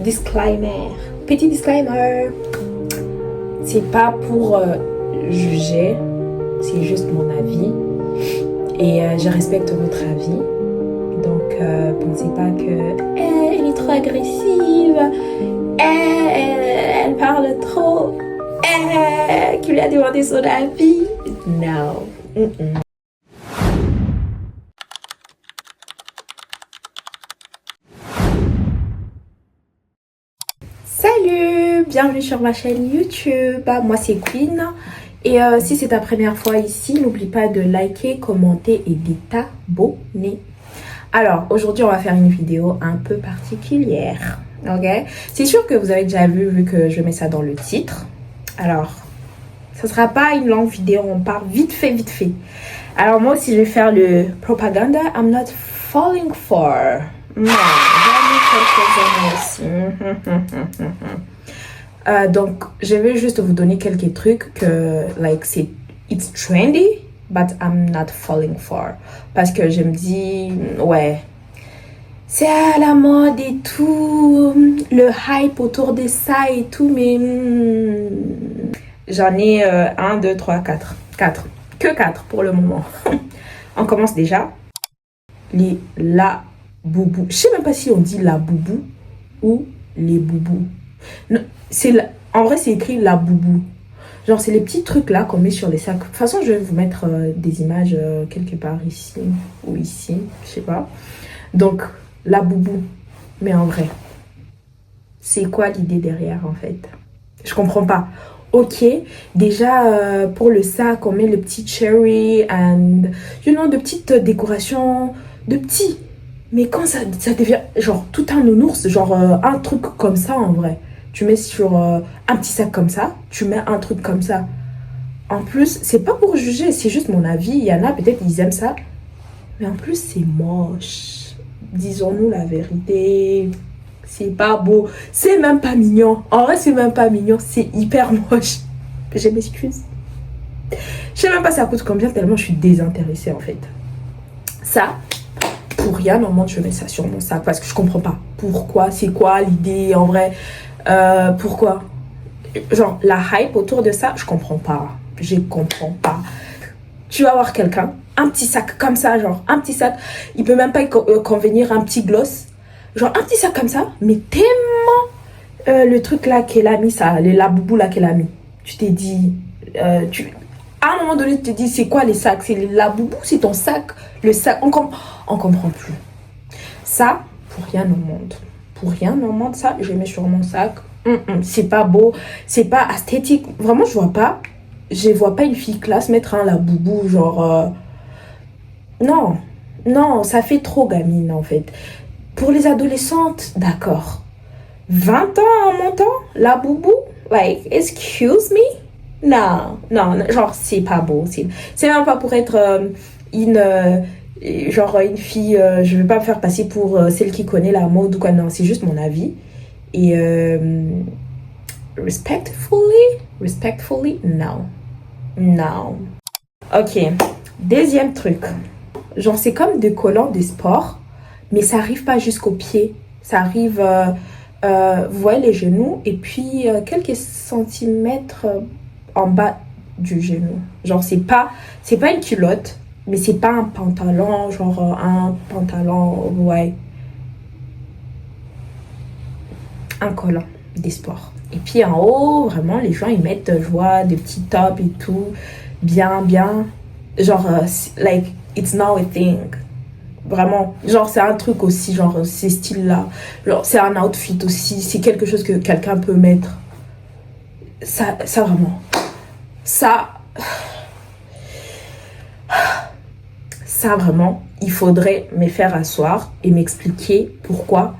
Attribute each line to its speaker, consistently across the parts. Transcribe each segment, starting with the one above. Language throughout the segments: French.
Speaker 1: disclaimer. Petit disclaimer. C'est pas pour juger, c'est juste mon avis. Et je respecte votre avis. Donc, pensez pas que elle est trop agressive, elle parle trop, qui lui a demandé son avis. Non. Salut, bienvenue sur ma chaîne YouTube. Moi c'est Queen. Et si c'est ta première fois ici, n'oublie pas de liker, commenter et de t'abonner. Alors, aujourd'hui, on va faire une vidéo un peu particulière. Ok? C'est sûr que vous avez déjà vu que je mets ça dans le titre. Alors, ça sera pas une longue vidéo, on part vite fait. Alors, moi aussi, je vais faire le propaganda. I'm not falling for. Non, donc, je vais juste vous donner quelques trucs que, like, it's trendy, but I'm not falling for. Parce que je me dis, ouais, c'est à la mode et tout, le hype autour de ça et tout, mais j'en ai 1, 2, 3, 4. 4. Que 4 pour le moment. On commence déjà. Les la boubou. Je sais même pas si on dit la boubou ou les boubous. Non, en vrai, c'est écrit la boubou. Genre, c'est les petits trucs là qu'on met sur les sacs. De toute façon, je vais vous mettre des images quelque part ici ou ici, je sais pas. Donc, la boubou. Mais en vrai, c'est quoi l'idée derrière en fait? Je comprends pas. Ok, déjà pour le sac, on met le petit cherry and, de petites décorations, de petits. Mais quand ça devient genre tout un nounours, genre un truc comme ça en vrai. Tu mets sur un petit sac comme ça, tu mets un truc comme ça. En plus, c'est pas pour juger, c'est juste mon avis. Il y en a peut-être ils aiment ça. Mais en plus, c'est moche. Disons-nous la vérité. C'est pas beau. C'est même pas mignon. En vrai, c'est même pas mignon. C'est hyper moche. Je m'excuse. Je sais même pas ça coûte combien tellement je suis désintéressée en fait. Ça, pour rien au monde, je mets ça sur mon sac parce que je comprends pas. Pourquoi? C'est quoi l'idée en vrai? Pourquoi? Genre, la hype autour de ça, je comprends pas. Je comprends pas. Tu vas voir quelqu'un, un petit sac comme ça, genre, un petit sac. Il peut même pas convenir un petit gloss. Genre, un petit sac comme ça, mais tellement le truc là qu'elle a mis, ça, la boubou là qu'elle a mis. Tu t'es dit, à un moment donné, tu te dis, c'est quoi les sacs? C'est la boubou, c'est ton sac, le sac. On comprend plus. Ça, pour rien au monde. Pour rien au monde, ça, je mets sur mon sac. C'est pas beau, c'est pas esthétique. Vraiment, je vois pas une fille classe mettre un la boubou, genre. Non, ça fait trop gamine en fait. Pour les adolescentes, d'accord. 20 ans en montant, la boubou, like, excuse me? Non, genre, c'est pas beau. C'est même pas pour être genre une fille, je vais pas me faire passer pour celle qui connaît la mode ou quoi, non, c'est juste mon avis. Et respectfully, non. Ok, deuxième truc. Genre, c'est comme des collants de sport, mais ça arrive pas jusqu'au pied. Ça arrive, vous voyez les genoux, et puis quelques centimètres en bas du genou. Genre, c'est pas une culotte, mais c'est pas un pantalon, genre un pantalon, ouais. Un collant des sports. Et puis en haut, vraiment, les gens, ils mettent, je vois, des petits tops et tout. Bien. Genre, like, it's now a thing. Vraiment. Genre, c'est un truc aussi, genre, ces styles-là. Genre, c'est un outfit aussi. C'est quelque chose que quelqu'un peut mettre. Ça vraiment. Ça, vraiment, il faudrait me faire asseoir et m'expliquer pourquoi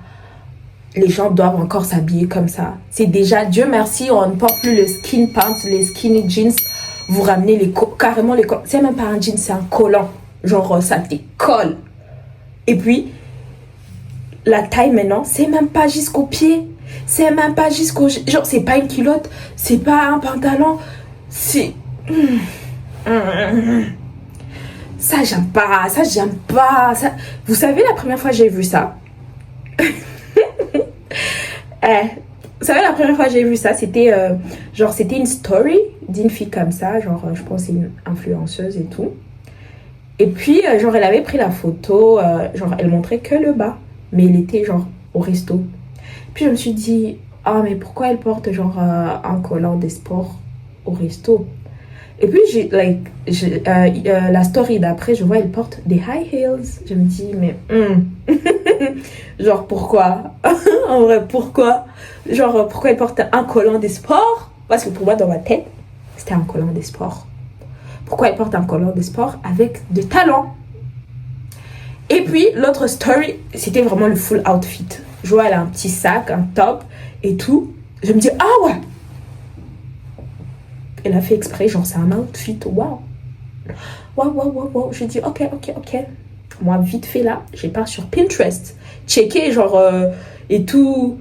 Speaker 1: les gens doivent encore s'habiller comme ça. C'est déjà, Dieu merci, on ne porte plus le skin pants, les skinny jeans. Vous ramenez carrément les collants. C'est même pas un jean, c'est un collant. Genre, ça te colle. Et puis, la taille maintenant, c'est même pas jusqu'au pied. C'est même pas jusqu'au... Genre, c'est pas une culotte, c'est pas un pantalon. C'est... Ça, j'aime pas. Vous savez, la première fois que j'ai vu ça, Vous savez, la première fois que j'ai vu ça, c'était genre, c'était une story d'une fille comme ça. Genre, je pense que c'est une influenceuse et tout. Et puis, genre, elle avait pris la photo. Genre, elle montrait que le bas. Mais elle était, genre, au resto. Puis, je me suis dit, ah, mais pourquoi elle porte, genre, un collant des sports au resto? Et puis, la story d'après, je vois, elle porte des high heels. Je me dis, mais... genre, pourquoi? En vrai, pourquoi? Genre, pourquoi elle porte un collant des sports? Parce que pour moi, dans ma tête, c'était un collant des sports. Pourquoi elle porte un collant des sports avec des talons? Et puis, l'autre story, c'était vraiment le full outfit. Je vois, elle a un petit sac, un top et tout. Je me dis, ah ouais! Elle a fait exprès, genre, c'est un outfit, waouh! Waouh. Je dis, ok. Moi, vite fait là, j'ai pas sur Pinterest. Checker, genre, et tout.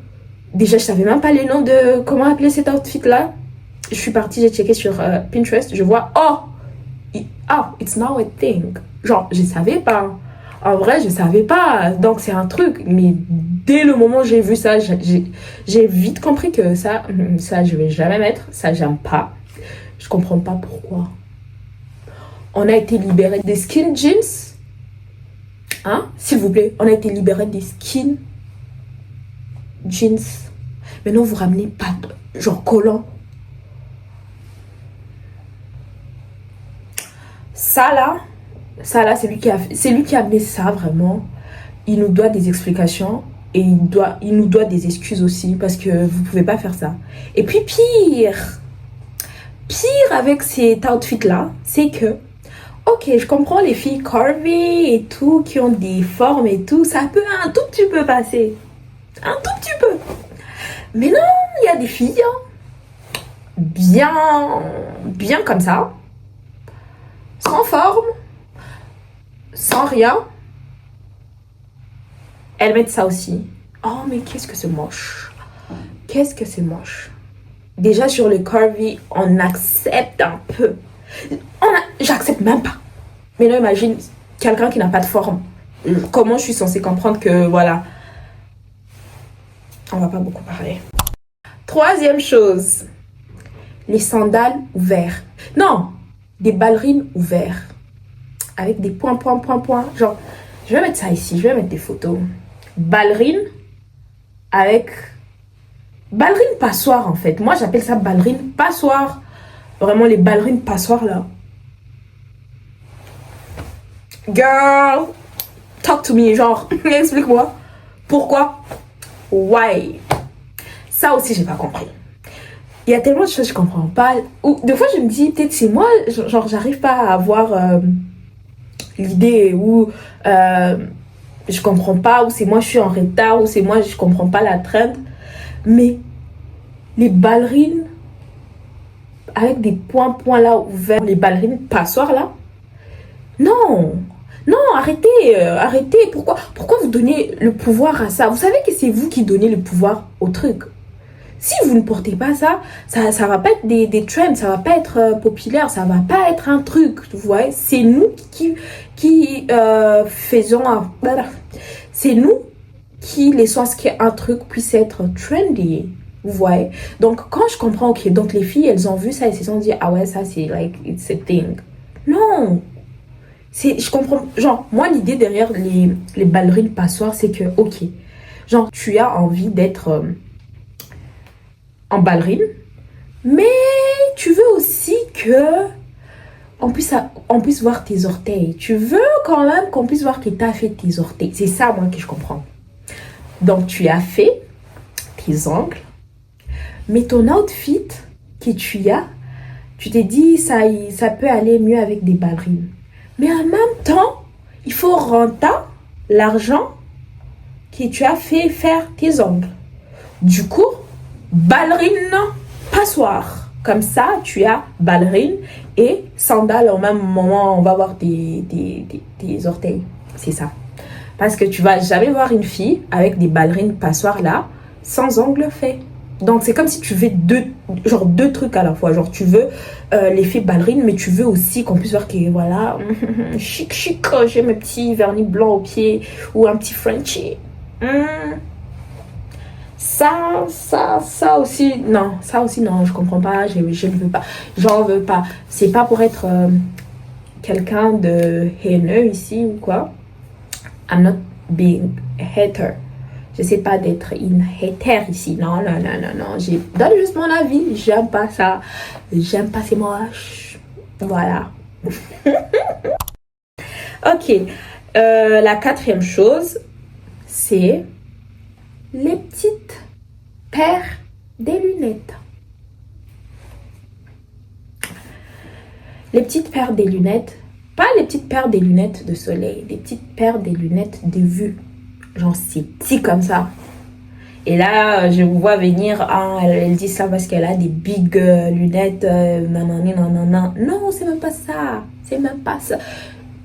Speaker 1: Déjà, je savais même pas les noms de comment appeler cet outfit-là. Je suis partie, j'ai checké sur Pinterest. Je vois, it's now a thing. Genre, je savais pas. En vrai, je savais pas. Donc, c'est un truc. Mais dès le moment où j'ai vu ça, j'ai vite compris que ça, je vais jamais mettre. Ça, j'aime pas. Je comprends pas pourquoi. On a été libéré des skin jeans. Hein? S'il vous plaît, on a été libéré des skin jeans. Maintenant, vous ramenez pas, genre, collant. Ça là, c'est lui qui a amené ça, vraiment. Il nous doit des explications. Et il nous doit des excuses aussi. Parce que vous pouvez pas faire ça. Et puis, pire avec cet outfit-là, c'est que, ok, je comprends les filles curvy et tout, qui ont des formes et tout, ça peut un tout petit peu passer. Un tout petit peu. Mais non, il y a des filles, bien comme ça, sans forme, sans rien. Elles mettent ça aussi. Oh, mais qu'est-ce que c'est moche. Déjà, sur le curvy, on accepte un peu. J'accepte même pas. Mais non, imagine quelqu'un qui n'a pas de forme. Comment je suis censée comprendre que, voilà. On va pas beaucoup parler. Troisième chose. Les sandales ouverts. Non, des ballerines ouverts. Avec des points. Genre, je vais mettre ça ici. Je vais mettre des photos. Ballerine avec... Ballerine passoire, en fait. Moi, j'appelle ça ballerine passoire. Vraiment, les ballerines passoires, là. Girl, talk to me. Genre, explique-moi. Pourquoi? Why? Ça aussi, j'ai pas compris. Il y a tellement de choses que je comprends pas. Ou des fois, je me dis, peut-être c'est moi, genre, j'arrive pas à avoir l'idée, ou je comprends pas, ou c'est moi, je suis en retard, ou c'est moi, je comprends pas la trend. Mais les ballerines avec des points là ouverts, les ballerines passoires là, non, arrêtez. Pourquoi vous donnez le pouvoir à ça? Vous savez que c'est vous qui donnez le pouvoir au truc. Si vous ne portez pas ça va pas être des trends, ça va pas être populaire, ça va pas être un truc, vous voyez. C'est nous qui faisons c'est nous qui laissons à ce qu'un truc puisse être trendy, vous voyez. Donc, quand je comprends, ok, donc les filles, elles ont vu ça et se sont dit, ah ouais, ça c'est like, it's a thing. Non! Je comprends, genre, moi, l'idée derrière les ballerines passoires, c'est que, ok, genre, tu as envie d'être en ballerine, mais tu veux aussi que on puisse voir tes orteils. Tu veux quand même qu'on puisse voir que tu as fait tes orteils. C'est ça, moi, que je comprends. Donc, tu as fait tes ongles, mais ton outfit que tu as, tu t'es dit, ça peut aller mieux avec des ballerines. Mais en même temps, il faut rentrer l'argent que tu as fait faire tes ongles. Du coup, ballerine passoire. Comme ça, tu as ballerine et sandales au même moment, on va voir tes orteils. C'est ça. Parce que tu vas jamais voir une fille avec des ballerines passoires là, sans ongles faits. Donc, c'est comme si tu veux deux trucs à la fois. Genre, tu veux l'effet ballerine, mais tu veux aussi qu'on puisse voir que, voilà, chic, j'ai mes petits vernis blancs aux pieds ou un petit Frenchie. Ça aussi, non. Ça aussi, non, je comprends pas. Je ne veux pas. J'en veux pas. C'est pas pour être quelqu'un de haineux ici ou quoi. I'm not being a hater. Je sais pas d'être une hater ici. Non, non, non, non, non. Je donne juste mon avis. J'aime pas ça. J'aime pas, c'est moche. Voilà. Ok. La quatrième chose, c'est les petites paires des lunettes. Les petites paires des lunettes, pas les petites paires des lunettes de soleil, les petites paires des lunettes de vue. Genre, c'est petit comme ça. Et là, je vous vois venir, ah, elle dit ça parce qu'elle a des big lunettes, nanani, nanana. Non, c'est même pas ça. C'est même pas ça.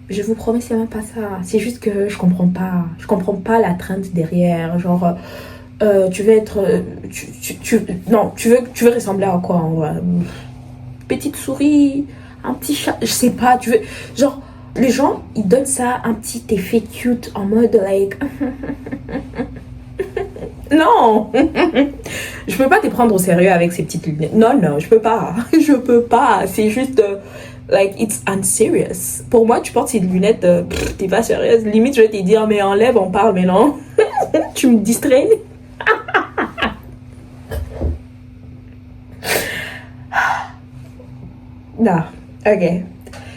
Speaker 1: Je vous promets, c'est même pas ça. C'est juste que je comprends pas. Je comprends pas la trend derrière. Genre, tu veux être... non, tu veux ressembler à quoi en vrai? Petite souris, un petit chat, je sais pas. Tu veux... Genre, les gens, ils donnent ça un petit effet cute en mode like... Non. Je peux pas te prendre au sérieux avec ces petites lunettes. Non, non, je peux pas. Je peux pas. C'est juste... like, it's unserious. Pour moi, tu portes ces lunettes, t'es pas sérieuse. Limite, je vais te dire, mais enlève, on parle, mais non. Tu me distrais. Non, ok.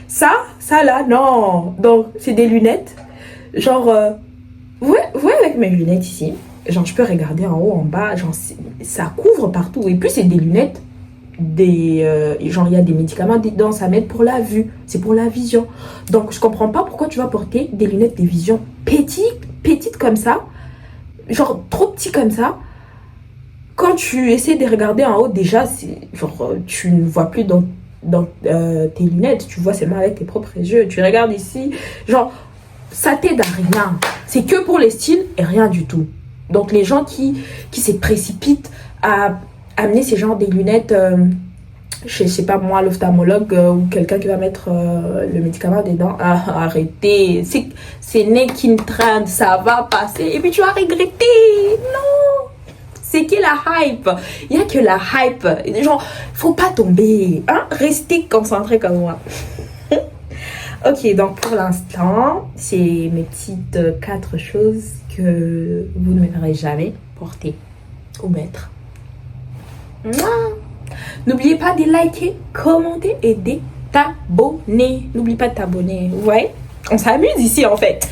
Speaker 1: Ça là, non. Donc, c'est des lunettes. Genre, ouais, avec mes lunettes ici. Genre, je peux regarder en haut, en bas. Genre, ça couvre partout. Et puis, c'est des lunettes. Genre, il y a des médicaments dedans. Ça m'aide pour la vue. C'est pour la vision. Donc, je comprends pas pourquoi tu vas porter des lunettes de vision petites comme ça. Genre, trop petits comme ça. Quand tu essaies de regarder en haut, déjà, genre, tu ne vois plus dans tes lunettes, tu vois seulement avec tes propres yeux. Tu regardes ici, genre, ça t'aide à rien. C'est que pour les styles et rien du tout. Donc, les gens qui se précipitent à amener ces genres de lunettes, je sais pas moi, l'ophtalmologue ou quelqu'un qui va mettre le médicament dedans, arrêtez. C'est né qu'une trend, ça va passer et puis tu vas regretter. Non! C'est qui la hype? Il n'y a que la hype. Genre, faut pas tomber. Hein? Restez concentrés comme moi. Ok, donc pour l'instant, c'est mes petites 4 choses que vous ne m'aimerez jamais porter ou mettre. N'oubliez pas de liker, commenter et de t'abonner. N'oublie pas de t'abonner. Vous voyez? On s'amuse ici en fait.